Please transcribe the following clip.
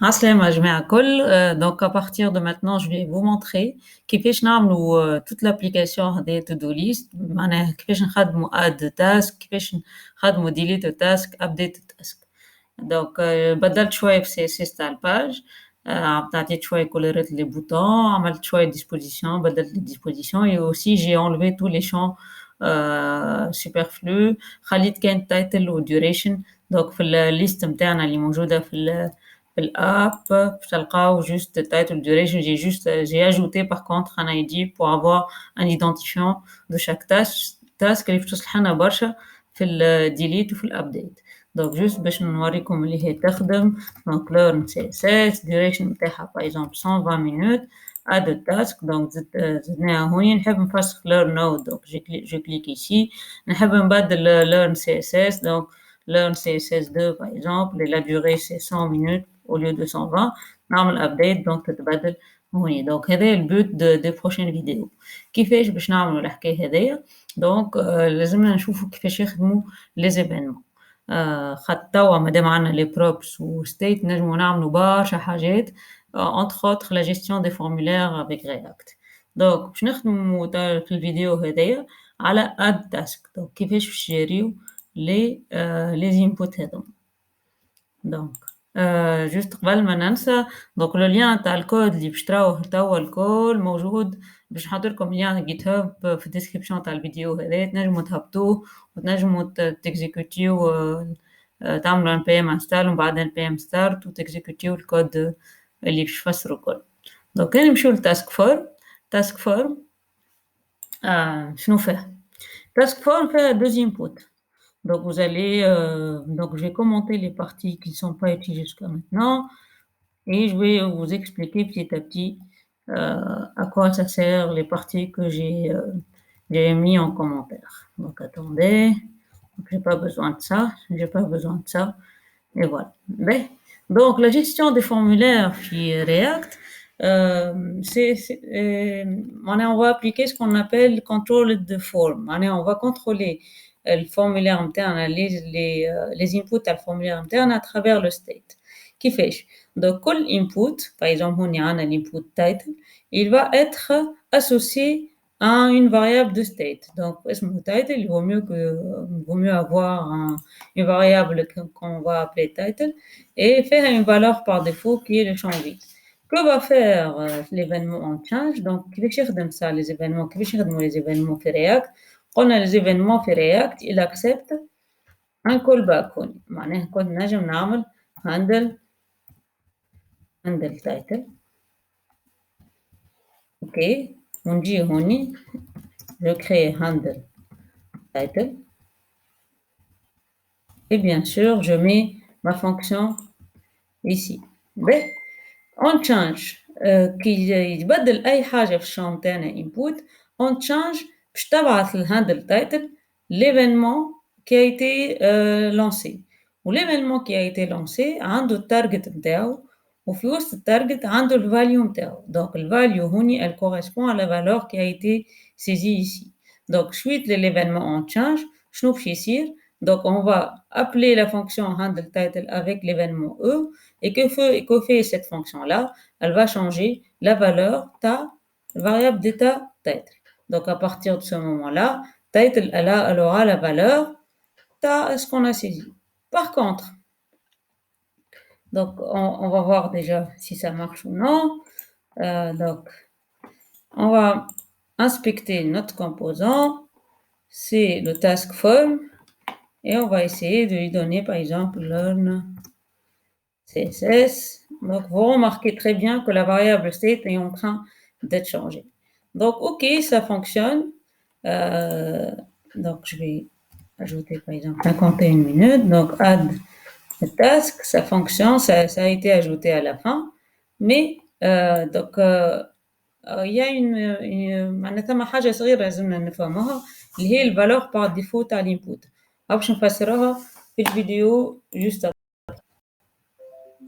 عسلامة يا جماعة الكل. Donc à partir de maintenant je vais vous montrer كيفاش نعملوا toute l'application هذه to do list. معناها كيفاش نخدموا add task، كيفاش نخدموا delete task update task. Donc بدلت شوية في CSS تاع الباج، عطيت شوية كولوريت les boutons، عملت شوية disposition، بدلت les dispositions et aussi j'ai enlevé tous les champs superflus. خليت كان title و duration. donc في الليست متاعنا اللي موجودة في الأب باش تلقاو juste title duration. J'ai ajouté par contre un ID pour avoir un identifiant de chaque task اللي باش تصلح لنا برشا في الديليت وفي الابديت. donc juste باش نوريكم اللي هي تخدم. donc learn CSS duration نتاعها par exemple 120 minutes add task. donc زدناها هوني. نحب نفسخ learn node donc je clique ici. نحب نبدل learn CSS donc learn CSS2 par exemple et la durée c'est 100 minutes au lieu de 120. نعمل update donc تتبدل هوني. donc هذا البوت دي بروشين فيديو. كيفاش باش نعملوا الحكاية هذيا؟ donc لازمنا نشوفوا كيفاش يخدموا les événements. خاطر توا مادام عندنا les props و state نجموا نعملوا برشا حاجات entre autres la gestion des formulaires avec React. donc باش نخدموا في الفيديو هذايا على add task. donc كيفاش باش نجيريو les inputs هذوما. donc جوست قبل ما ننسى donc لو لين تاع الكود اللي باش تراوه توا الكل موجود. باش نحط لكم لين جيت هاب في الديسكريبشن تاع الفيديو هذا، تنجموا تهبطوه وتنجموا تكزيكوتيو تعملوا npm install ومن بعد npm start وتكزيكوتيو الكود اللي باش يفسروا الكل. donc كان نمشيو لتاسك فورم. تاسك فورم شنو فيها؟ تاسك فورم فيها deux inputs. donc vous allez donc je vais commenter les parties qui ne sont pas utilisées jusqu'à maintenant et je vais vous expliquer petit à petit à quoi ça sert les parties que j'ai mis en commentaire. donc attendez, donc, j'ai pas besoin de ça, j'ai pas besoin de ça et voilà. Mais, donc la gestion des formulaires chez React, on va appliquer ce qu'on appelle control de form. On va contrôler le formulaire interne, les inputs à le formulaire interne à travers le state. كيفاش؟ donc كل input, par exemple on a l'input title, il va être associé à une variable de state. donc اسمه title, il vaut mieux avoir une variable qu'on va appeler title et faire une valeur par défaut qui est le champ vide. que va faire l'événement en change? donc كيفاش يخدم ça les événements؟ كيفاش يخدموا les événements في React؟ قلنا les événements في React il accepte un callback هوني. معناه كنت نجم نعمل handle title. ok ونجي هوني je crée handle title et bien sûr je mets ma fonction ici. mais on change كي يتبدل أي حاجة في الشامب تاعنا input on change باش تبعث الhandle title l'événement qui a été lancé. و l'événement qui a été lancé عنده التارجت نتاعو وفي وسط التارجت عنده الفاليو نتاعو. donc الفاليو هوني elle correspond à la valeur qui a été saisie ici. donc suite de l'événement on change شنو باش يصير؟ donc on va appeler la fonction handle title avec l'événement E et que fait cette fonction-là? Elle va changer la valeur ta variable d'état title. donc à partir de ce moment-là, title elle aura la valeur ta ce qu'on a saisi. par contre, donc on va voir déjà si ça marche ou non. donc on va inspecter notre composant, c'est le task form et on va essayer de lui donner par exemple learn CSS. donc vous remarquez très bien que la variable state est en train d'être changée. donc ok, ça fonctionne. donc je vais ajouter par exemple 51 minutes. donc add the task, ça fonctionne, ça a été ajouté à la fin. mais donc il y a معناتها حاجة صغيرة لازمنا نفهموها اللي هي الفالور par défaut تاع الانبوت. باش نفسروها في الفيديو juste